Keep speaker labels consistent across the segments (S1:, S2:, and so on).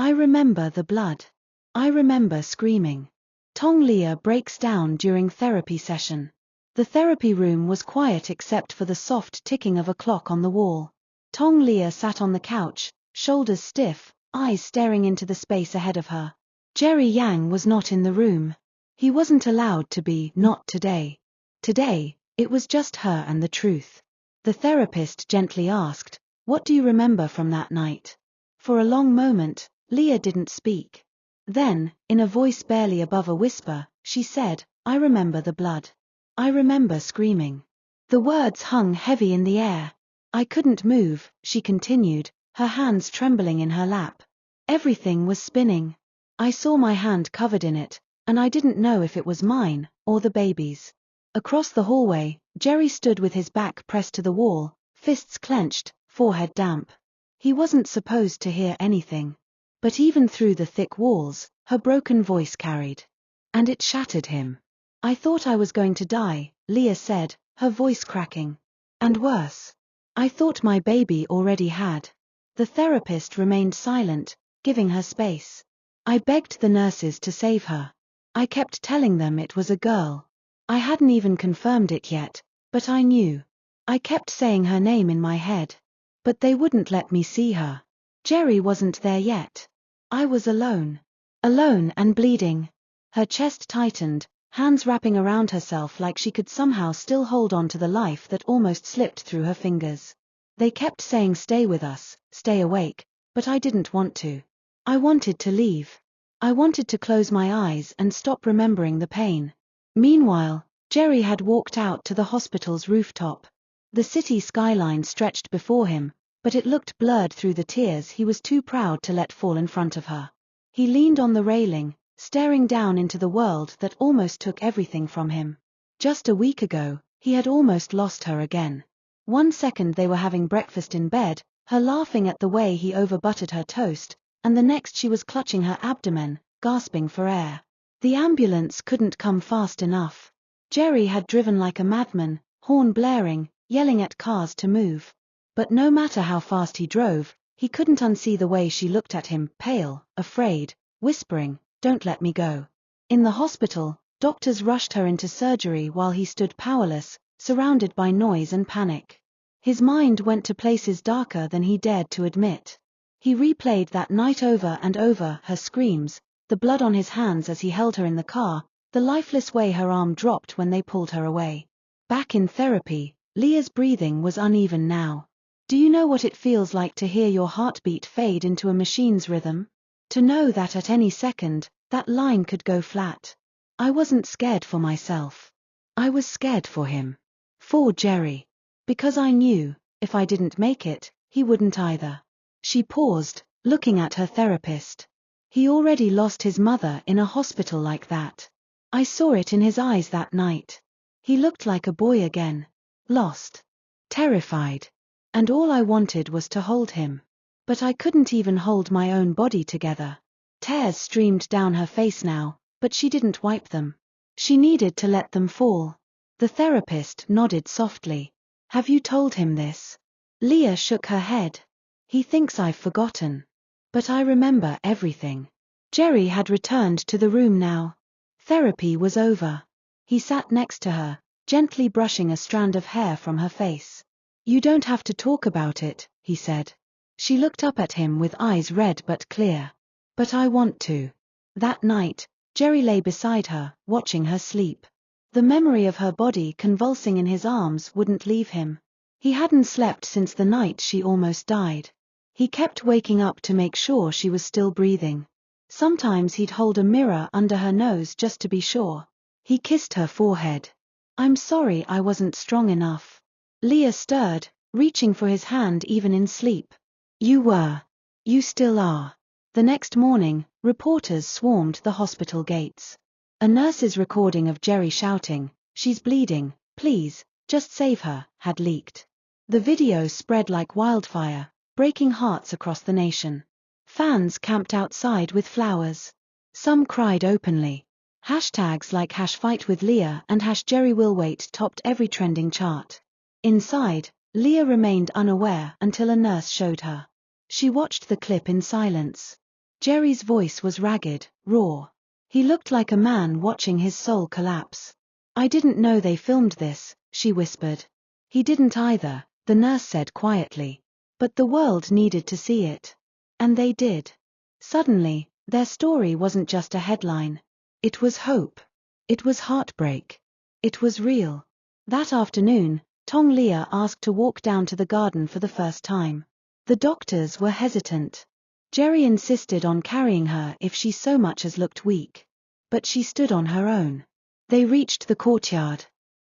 S1: I remember the blood. I remember screaming. Tong Liya breaks down during therapy session. The therapy room was quiet except for the soft ticking of a clock on the wall. Tong Liya sat on the couch, shoulders stiff, eyes staring into the space ahead of her. Jerry Yang was not in the room. He wasn't allowed to be, not today. Today, it was just her and the truth. The therapist gently asked, "What do you remember from that night?" For a long moment, Liya didn't speak. Then, in a voice barely above a whisper, she said, "I remember the blood. I remember screaming." The words hung heavy in the air. "I couldn't move," she continued, her hands trembling in her lap. "Everything was spinning. I saw my hand covered in it, and I didn't know if it was mine, or the baby's." Across the hallway, Jerry stood with his back pressed to the wall, fists clenched, forehead damp. He wasn't supposed to hear anything. But even through the thick walls, her broken voice carried. And it shattered him. "I thought I was going to die," Liya said, her voice cracking. "And worse. I thought my baby already had." The therapist remained silent, giving her space. "I begged the nurses to save her. I kept telling them it was a girl. I hadn't even confirmed it yet, but I knew. I kept saying her name in my head. But they wouldn't let me see her. Jerry wasn't there yet. I was alone. Alone and bleeding." Her chest tightened, hands wrapping around herself like she could somehow still hold on to the life that almost slipped through her fingers. "They kept saying stay with us, stay awake, but I didn't want to. I wanted to leave. I wanted to close my eyes and stop remembering the pain." Meanwhile, Jerry had walked out to the hospital's rooftop. The city skyline stretched before him, but it looked blurred through the tears he was too proud to let fall in front of her. He leaned on the railing, staring down into the world that almost took everything from him. Just a week ago, he had almost lost her again. One second they were having breakfast in bed, her laughing at the way he over-buttered her toast, and the next she was clutching her abdomen, gasping for air. The ambulance couldn't come fast enough. Jerry had driven like a madman, horn blaring, yelling at cars to move. But no matter how fast he drove, he couldn't unsee the way she looked at him, pale, afraid, whispering, "Don't let me go." In the hospital, doctors rushed her into surgery while he stood powerless, surrounded by noise and panic. His mind went to places darker than he dared to admit. He replayed that night over and over, her screams, the blood on his hands as he held her in the car, the lifeless way her arm dropped when they pulled her away. Back in therapy, Liya's breathing was uneven now. "Do you know what it feels like to hear your heartbeat fade into a machine's rhythm? To know that at any second, that line could go flat?" I wasn't scared for myself. I was scared for him. For Jerry. Because I knew, if I didn't make it, he wouldn't either. She paused, looking at her therapist. He already lost his mother in a hospital like that. I saw it in his eyes that night. He looked like a boy again. Lost. Terrified. And all I wanted was to hold him. But I couldn't even hold my own body together. Tears streamed down her face now, but she didn't wipe them. She needed to let them fall. The therapist nodded softly. "Have you told him this?" Liya shook her head. "He thinks I've forgotten. But I remember everything." Jerry had returned to the room now. Therapy was over. He sat next to her, gently brushing a strand of hair from her face. "You don't have to talk about it," he said. She looked up at him with eyes red but clear. "But I want to." That night, Jerry lay beside her, watching her sleep. The memory of her body convulsing in his arms wouldn't leave him. He hadn't slept since the night she almost died. He kept waking up to make sure she was still breathing. Sometimes he'd hold a mirror under her nose just to be sure. He kissed her forehead. "I'm sorry I wasn't strong enough." Liya stirred, reaching for his hand even in sleep. "You were. You still are." The next morning, reporters swarmed the hospital gates. A nurse's recording of Jerry shouting, "She's bleeding, please, just save her," had leaked. The video spread like wildfire, breaking hearts across the nation. Fans camped outside with flowers. Some cried openly. Hashtags like #FightWithLiya and #JerryWillWait topped every trending chart. Inside, Liya remained unaware until a nurse showed her. She watched the clip in silence. Jerry's voice was ragged, raw. He looked like a man watching his soul collapse. I didn't know they filmed this, she whispered. He didn't either, the nurse said quietly. But the world needed to see it. And they did. Suddenly, their story wasn't just a headline. It was hope. It was heartbreak. It was real. That afternoon, Tong Liya asked to walk down to the garden for the first time. The doctors were hesitant. Jerry insisted on carrying her if she so much as looked weak. But she stood on her own. They reached the courtyard.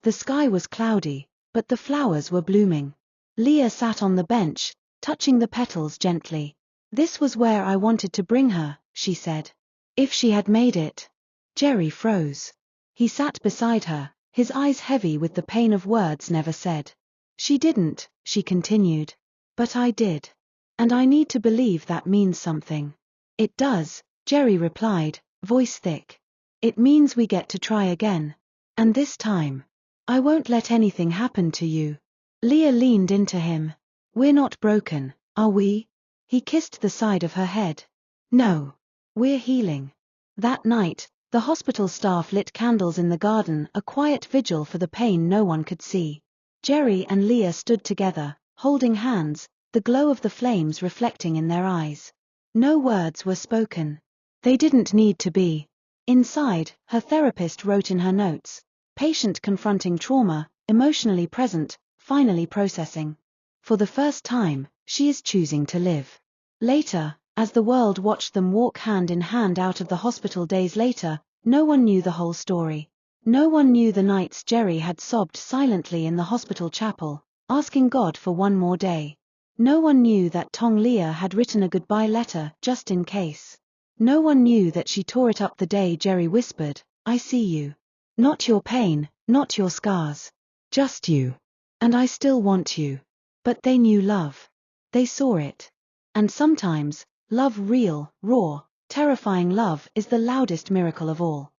S1: The sky was cloudy, but the flowers were blooming. Liya sat on the bench, touching the petals gently. This was where I wanted to bring her, she said. If she had made it. Jerry froze. He sat beside her, his eyes heavy with the pain of words never said. She didn't, she continued. But I did. And I need to believe that means something. It does, Jerry replied, voice thick. It means we get to try again. And this time. I won't let anything happen to you. Liya leaned into him. We're not broken, are we? He kissed the side of her head. No. We're healing. That night, the hospital staff lit candles in the garden, a quiet vigil for the pain no one could see. Jerry and Liya stood together, holding hands, the glow of the flames reflecting in their eyes. No words were spoken. They didn't need to be. Inside, her therapist wrote in her notes, patient confronting trauma, emotionally present, finally processing. For the first time, she is choosing to live. Later, as the world watched them walk hand in hand out of the hospital days later, no one knew the whole story. No one knew the nights Jerry had sobbed silently in the hospital chapel, asking God for one more day. No one knew that Tong Liya had written a goodbye letter just in case. No one knew that she tore it up the day Jerry whispered, I see you. Not your pain, not your scars. Just you. And I still want you. But they knew love. They saw it. And sometimes, love, real, raw, terrifying love, is the loudest miracle of all.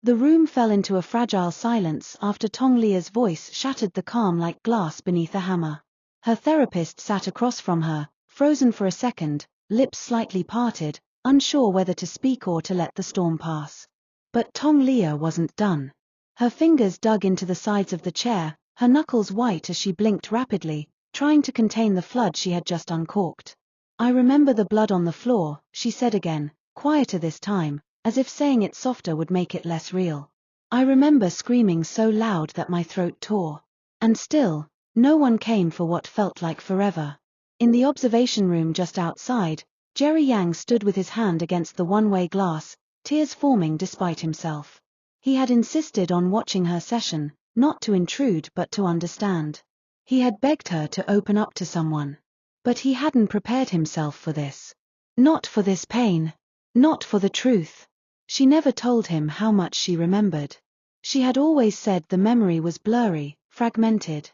S1: The room fell into a fragile silence after Tong Liya's voice shattered the calm like glass beneath a hammer. Her therapist sat across from her, frozen for a second, lips slightly parted, unsure whether to speak or to let the storm pass. But Tong Liya wasn't done. Her fingers dug into the sides of the chair, her knuckles white as she blinked rapidly, trying to contain the flood she had just uncorked. I remember the blood on the floor, she said again, quieter this time, as if saying it softer would make it less real. I remember screaming so loud that my throat tore. And still, no one came for what felt like forever. In the observation room just outside, Jerry Yang stood with his hand against the one-way glass, tears forming despite himself. He had insisted on watching her session, not to intrude but to understand. He had begged her to open up to someone. But he hadn't prepared himself for this. Not for this pain. Not for the truth. She never told him how much she remembered. She had always said the memory was blurry, fragmented.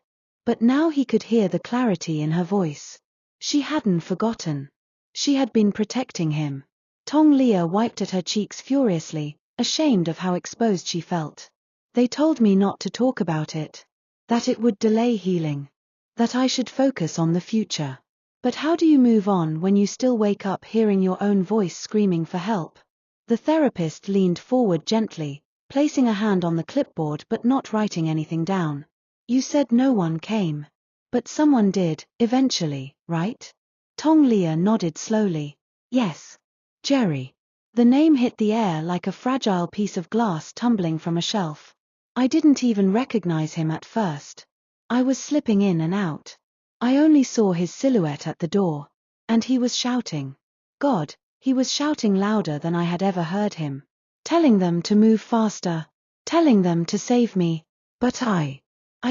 S1: But now he could hear the clarity in her voice. She hadn't forgotten. She had been protecting him. Tong Liya wiped at her cheeks furiously, ashamed of how exposed she felt. They told me not to talk about it. That it would delay healing. That I should focus on the future. But how do you move on when you still wake up hearing your own voice screaming for help? The therapist leaned forward gently, placing a hand on the clipboard but not writing anything down. You said no one came. But someone did, eventually, right? Tong Liya nodded slowly. Yes. Jerry. The name hit the air like a fragile piece of glass tumbling from a shelf. I didn't even recognize him at first. I was slipping in and out. I only saw his silhouette at the door. And he was shouting. God, he was shouting louder than I had ever heard him. Telling them to move faster. Telling them to save me. But I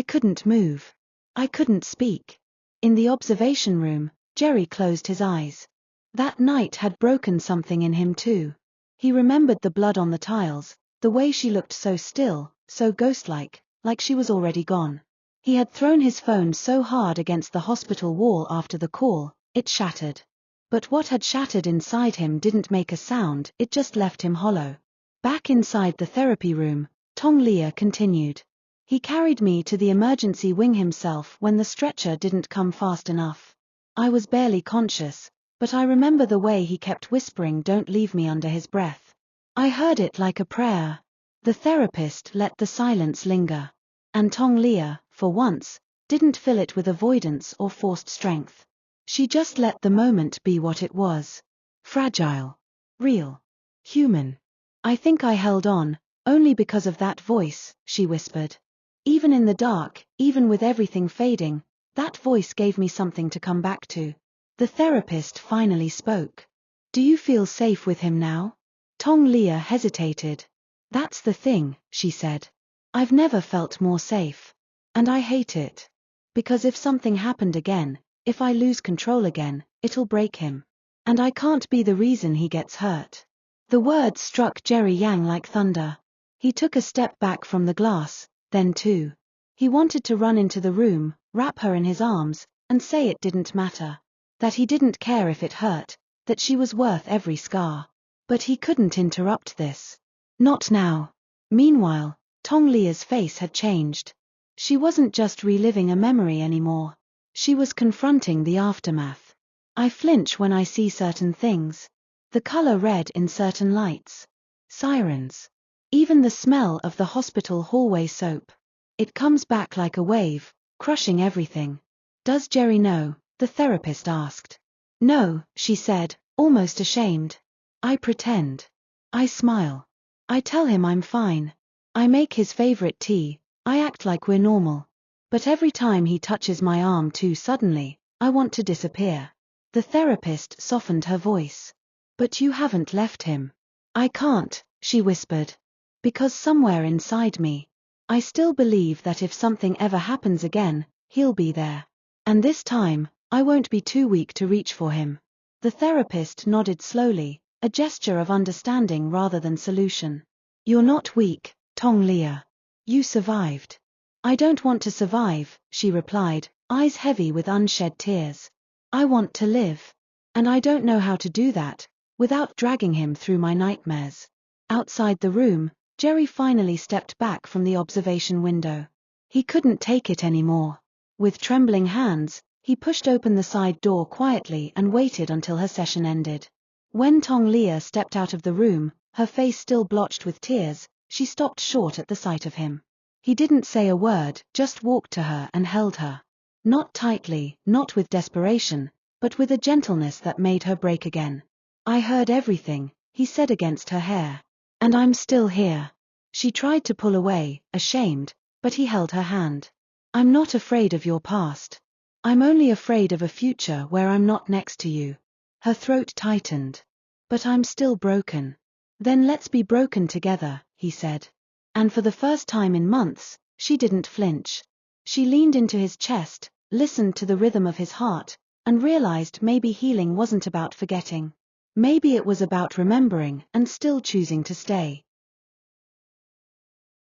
S1: couldn't move. I couldn't speak. In the observation room, Jerry closed his eyes. That night had broken something in him too. He remembered the blood on the tiles, the way she looked so still, so ghost-like, like she was already gone. He had thrown his phone so hard against the hospital wall after the call, it shattered. But what had shattered inside him didn't make a sound, it just left him hollow. Back inside the therapy room, Tong Liya continued. He carried me to the emergency wing himself when the stretcher didn't come fast enough. I was barely conscious, but I remember the way he kept whispering "don't leave me" under his breath. I heard it like a prayer. The therapist let the silence linger. And Tong Liya, for once, didn't fill it with avoidance or forced strength. She just let the moment be what it was. Fragile. Real. Human. I think I held on, only because of that voice, she whispered. Even in the dark, even with everything fading, that voice gave me something to come back to. The therapist finally spoke. Do you feel safe with him now? Tong Liya hesitated. That's the thing, she said. I've never felt more safe. And I hate it. Because if something happened again, if I lose control again, it'll break him. And I can't be the reason he gets hurt. The words struck Jerry Yang like thunder. He took a step back from the glass, then two. He wanted to run into the room, wrap her in his arms, and say it didn't matter. That he didn't care if it hurt, that she was worth every scar. But he couldn't interrupt this. Not now. Meanwhile, Tong Liya's face had changed. She wasn't just reliving a memory anymore. She was confronting the aftermath. I flinch when I see certain things. The color red in certain lights. Sirens. Even the smell of the hospital hallway soap. It comes back like a wave, crushing everything. Does Jerry know? The therapist asked. No, she said, almost ashamed. I pretend. I smile. I tell him I'm fine. I make his favorite tea, I act like we're normal. But every time he touches my arm too suddenly, I want to disappear. The therapist softened her voice. But you haven't left him. I can't, she whispered. Because somewhere inside me, I still believe that if something ever happens again, he'll be there. And this time, I won't be too weak to reach for him. The therapist nodded slowly, a gesture of understanding rather than solution. You're not weak, Tong Liya. You survived. I don't want to survive, she replied, eyes heavy with unshed tears. I want to live. And I don't know how to do that, without dragging him through my nightmares. Outside the room, Jerry finally stepped back from the observation window. He couldn't take it anymore. With trembling hands, he pushed open the side door quietly and waited until her session ended. When Tong Liya stepped out of the room, her face still blotched with tears, she stopped short at the sight of him. He didn't say a word, just walked to her and held her. Not tightly, not with desperation, but with a gentleness that made her break again. I heard everything, he said against her hair. And I'm still here. She tried to pull away, ashamed, but he held her hand. I'm not afraid of your past. I'm only afraid of a future where I'm not next to you. Her throat tightened. But I'm still broken. Then let's be broken together, he said. And for the first time in months, she didn't flinch. She leaned into his chest, listened to the rhythm of his heart, and realized maybe healing wasn't about forgetting. Maybe it was about remembering and still choosing to stay.